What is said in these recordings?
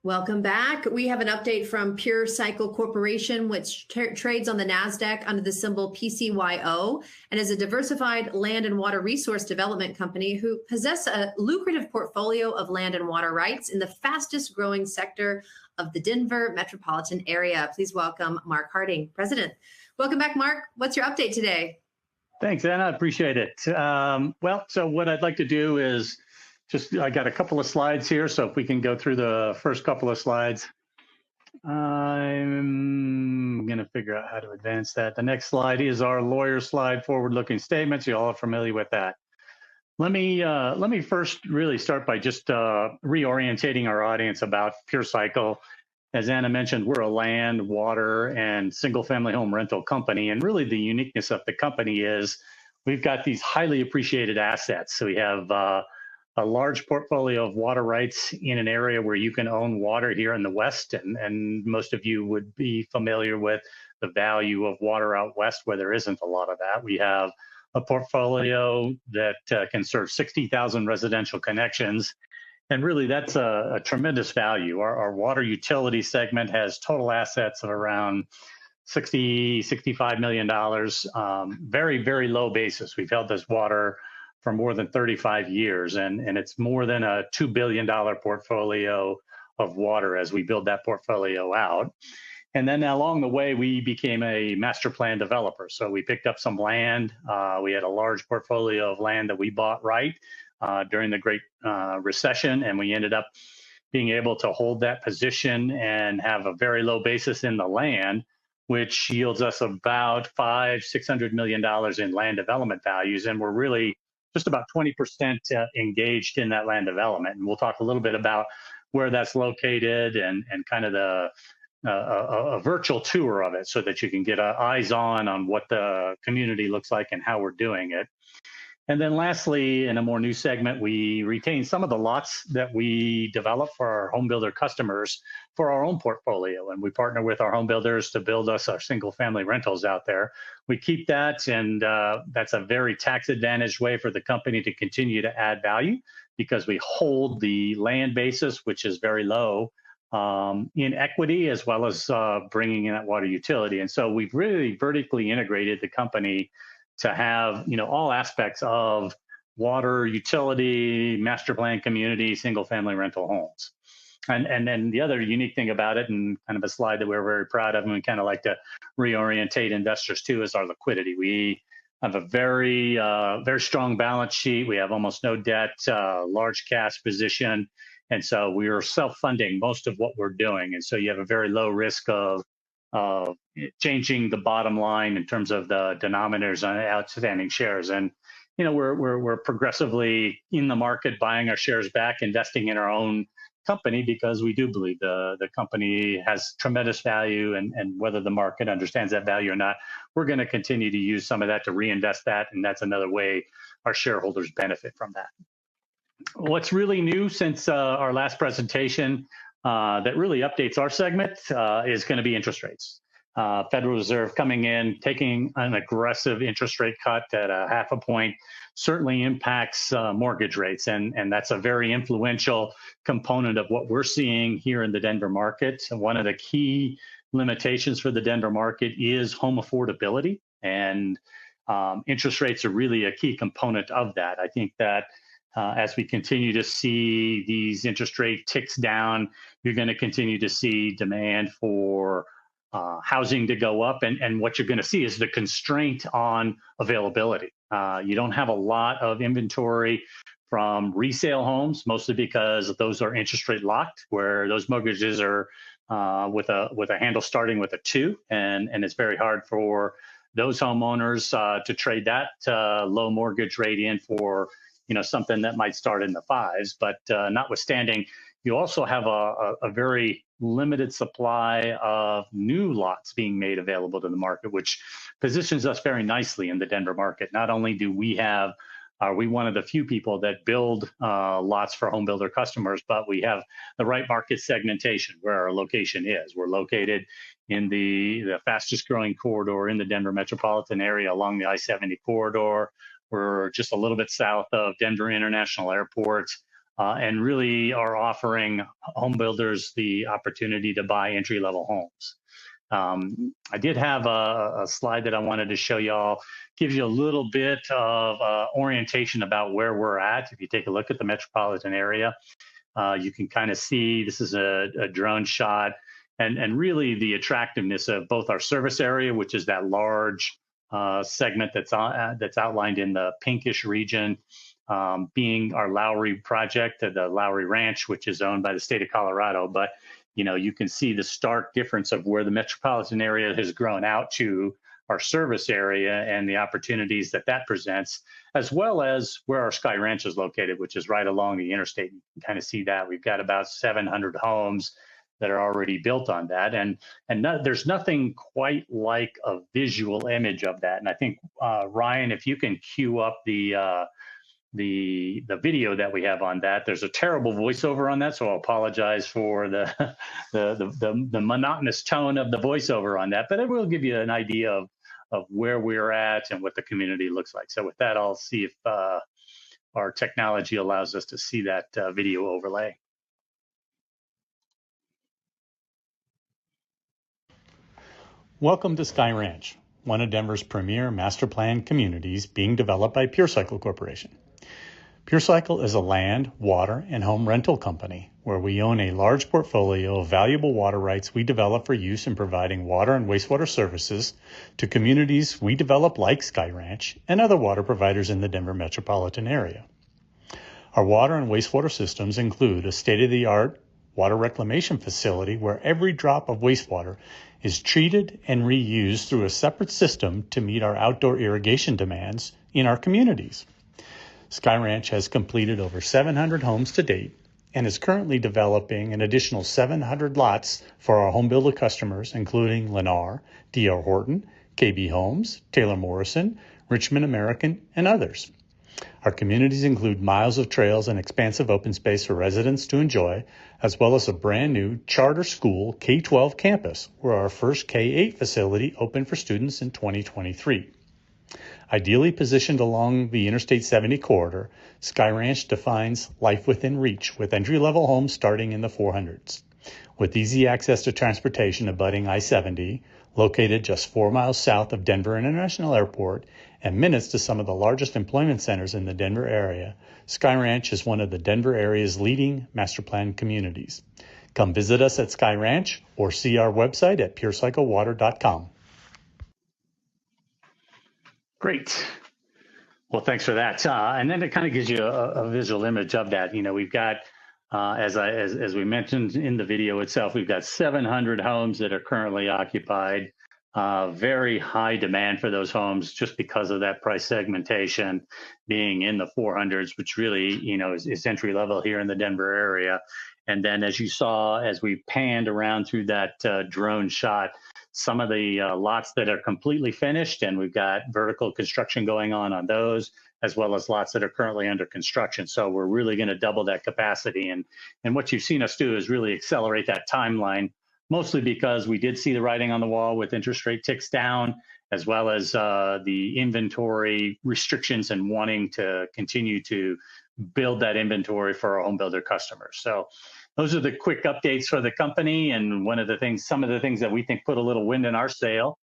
Welcome back. We have an update from Pure Cycle Corporation, which trades on the NASDAQ under the symbol PCYO and is a diversified land and water resource development company who possess a lucrative portfolio of land and water rights in the fastest growing sector of the Denver metropolitan area. Please welcome Mark Harding, President. Welcome back, Mark. What's your update today? Thanks, Anna. I appreciate it. So what I'd like to do is I got a couple of slides here, so if we can go through the first couple of slides. I'm going to figure out how to advance that. The next slide is our lawyer slide, forward-looking statements. You all are familiar with that. Let me first really start by just reorientating our audience about Pure Cycle. As Anna mentioned, we're a land, water, and single-family home rental company, and really the uniqueness of the company is we've got these highly appreciated assets. So we have a large portfolio of water rights in an area where you can own water here in the West. And most of you would be familiar with the value of water out West where there isn't a lot of that. We have a portfolio that can serve 60,000 residential connections. And really, that's a tremendous value. Our water utility segment has total assets of around $65 million, very, very low basis. We've held this water for more than 35 years, and it's more than a $2 billion portfolio of water as we build that portfolio out. And then along the way, we became a master plan developer. So we picked up some land. We had a large portfolio of land that we bought during the Great Recession, and we ended up being able to hold that position and have a very low basis in the land, which yields us about $600 million in land development values. And we're really just about 20% engaged in that land development. And we'll talk a little bit about where that's located and kind of a virtual tour of it so that you can get eyes on what the community looks like and how we're doing it. And then lastly, in a more new segment, we retain some of the lots that we develop for our home builder customers for our own portfolio. And we partner with our home builders to build us our single family rentals out there. We keep that, and that's a very tax advantaged way for the company to continue to add value because we hold the land basis, which is very low, in equity, as well as bringing in that water utility. And so we've really vertically integrated the company to have, all aspects of water, utility, master plan community, single family rental homes. And then the other unique thing about it, and kind of a slide that we're very proud of and we kind of like to reorientate investors to, is our liquidity. We have a very, very strong balance sheet. We have almost no debt, large cash position. And so we are self-funding most of what we're doing. And so you have a very low risk of changing the bottom line in terms of the denominators on outstanding shares. And, we're progressively in the market buying our shares back, investing in our own company because we do believe the company has tremendous value, and whether the market understands that value or not, we're going to continue to use some of that to reinvest that. And that's another way our shareholders benefit from that. What's really new since our last presentation that really updates our segment is going to be interest rates. Federal Reserve coming in, taking an aggressive interest rate cut at 0.5 point certainly impacts mortgage rates. And that's a very influential component of what we're seeing here in the Denver market. One of the key limitations for the Denver market is home affordability. And interest rates are really a key component of that. I think that as we continue to see these interest rate ticks down, you're going to continue to see demand for housing to go up. And what you're going to see is the constraint on availability. You don't have a lot of inventory from resale homes, mostly because those are interest rate locked, where those mortgages are with a handle starting with a 2. And it's very hard for those homeowners to trade that low mortgage rate in for something that might start in the 5s. But notwithstanding, you also have a very limited supply of new lots being made available to the market, which positions us very nicely in the Denver market. Not only are we one of the few people that build lots for home builder customers, but we have the right market segmentation where our location is. We're located in the fastest growing corridor in the Denver metropolitan area along the I-70 corridor. We're just a little bit south of Denver International Airport. and really are offering home builders the opportunity to buy entry-level homes. I did have a slide that I wanted to show y'all. Gives you a little bit of orientation about where we're at. If you take a look at the metropolitan area, you can kind of see this is a drone shot, and really the attractiveness of both our service area, which is that large segment that's outlined in the pinkish region, being our Lowry project, the Lowry Ranch, which is owned by the state of Colorado. But you can see the stark difference of where the metropolitan area has grown out to our service area and the opportunities that presents, as well as where our Sky Ranch is located, which is right along the interstate. You can kind of see that we've got about 700 homes that are already built on that, and there's nothing quite like a visual image of that. And I think Ryan, if you can cue up the video that we have on that. There's a terrible voiceover on that, so I'll apologize for the monotonous tone of the voiceover on that, but it will give you an idea of where we're at and what the community looks like. So with that, I'll see if our technology allows us to see that video overlay. Welcome to Sky Ranch, one of Denver's premier master plan communities being developed by PureCycle Corporation. PureCycle is a land, water, and home rental company where we own a large portfolio of valuable water rights we develop for use in providing water and wastewater services to communities we develop like Sky Ranch and other water providers in the Denver metropolitan area. Our water and wastewater systems include a state-of-the-art water reclamation facility where every drop of wastewater is treated and reused through a separate system to meet our outdoor irrigation demands in our communities. Sky Ranch has completed over 700 homes to date and is currently developing an additional 700 lots for our home builder customers, including Lennar, D.R. Horton, KB Homes, Taylor Morrison, Richmond American, and others. Our communities include miles of trails and expansive open space for residents to enjoy, as well as a brand new charter school K-12 campus, where our first K-8 facility opened for students in 2023. Ideally positioned along the Interstate 70 corridor, Sky Ranch defines life within reach with entry-level homes starting in the 400s. With easy access to transportation abutting I-70, located just 4 miles south of Denver International Airport and minutes to some of the largest employment centers in the Denver area, Sky Ranch is one of the Denver area's leading master plan communities. Come visit us at Sky Ranch or see our website at purecyclewater.com. Great. Well, thanks for that. And then it kind of gives you a visual image of that. We've got, as we mentioned in the video itself, we've got 700 homes that are currently occupied. Very high demand for those homes just because of that price segmentation being in the 400s, which really, is entry level here in the Denver area. And then as you saw, as we panned around through that drone shot, some of the lots that are completely finished, and we've got vertical construction going on those, as well as lots that are currently under construction. So we're really going to double that capacity. And what you've seen us do is really accelerate that timeline, mostly because we did see the writing on the wall with interest rate ticks down, as well as the inventory restrictions and wanting to continue to build that inventory for our home builder customers. So those are the quick updates for the company. And some of the things that we think put a little wind in our sail.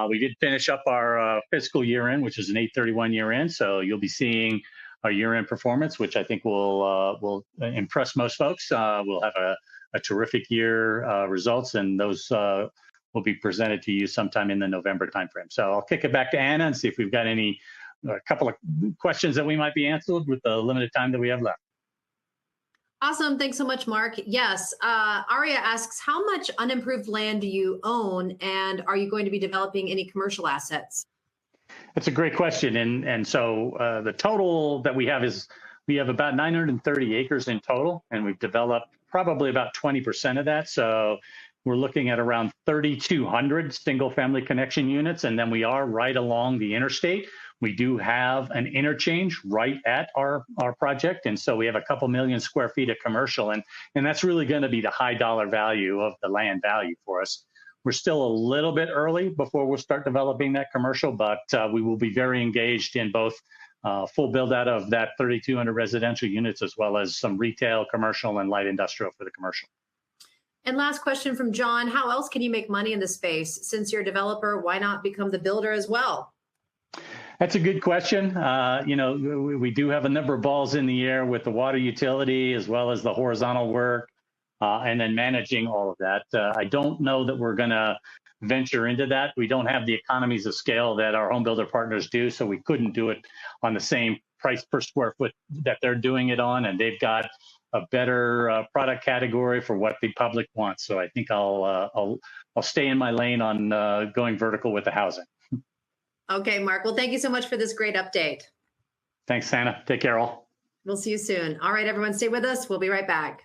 We did finish up our fiscal year end, which is an 8/31 year end. So you'll be seeing our year end performance, which I think will impress most folks. We'll have a terrific year results, and those will be presented to you sometime in the November timeframe. So I'll kick it back to Anna and see if we've got a couple of questions that we might be answered with the limited time that we have left. Awesome. Thanks so much, Mark. Yes. Aria asks, how much unimproved land do you own, and are you going to be developing any commercial assets? That's a great question. And so the total that we have is we have about 930 acres in total, and we've developed probably about 20% of that. So we're looking at around 3,200 single family connection units. And then we are right along the interstate. We do have an interchange right at our project. And so we have a couple million square feet of commercial. And that's really going to be the high dollar value of the land value for us. We're still a little bit early before we'll start developing that commercial, but we will be very engaged in both full build out of that 3,200 residential units, as well as some retail, commercial, and light industrial for the commercial. And last question from John, how else can you make money in this space? Since you're a developer, why not become the builder as well? That's a good question. We do have a number of balls in the air with the water utility, as well as the horizontal work, and then managing all of that. I don't know that we're going to venture into that. We don't have the economies of scale that our home builder partners do, so we couldn't do it on the same price per square foot that they're doing it on, and they've got a better product category for what the public wants. So I think I'll stay in my lane on going vertical with the housing. Okay, Mark. Well, thank you so much for this great update. Thanks, Santa. Take care, all. We'll see you soon. All right, everyone, stay with us. We'll be right back.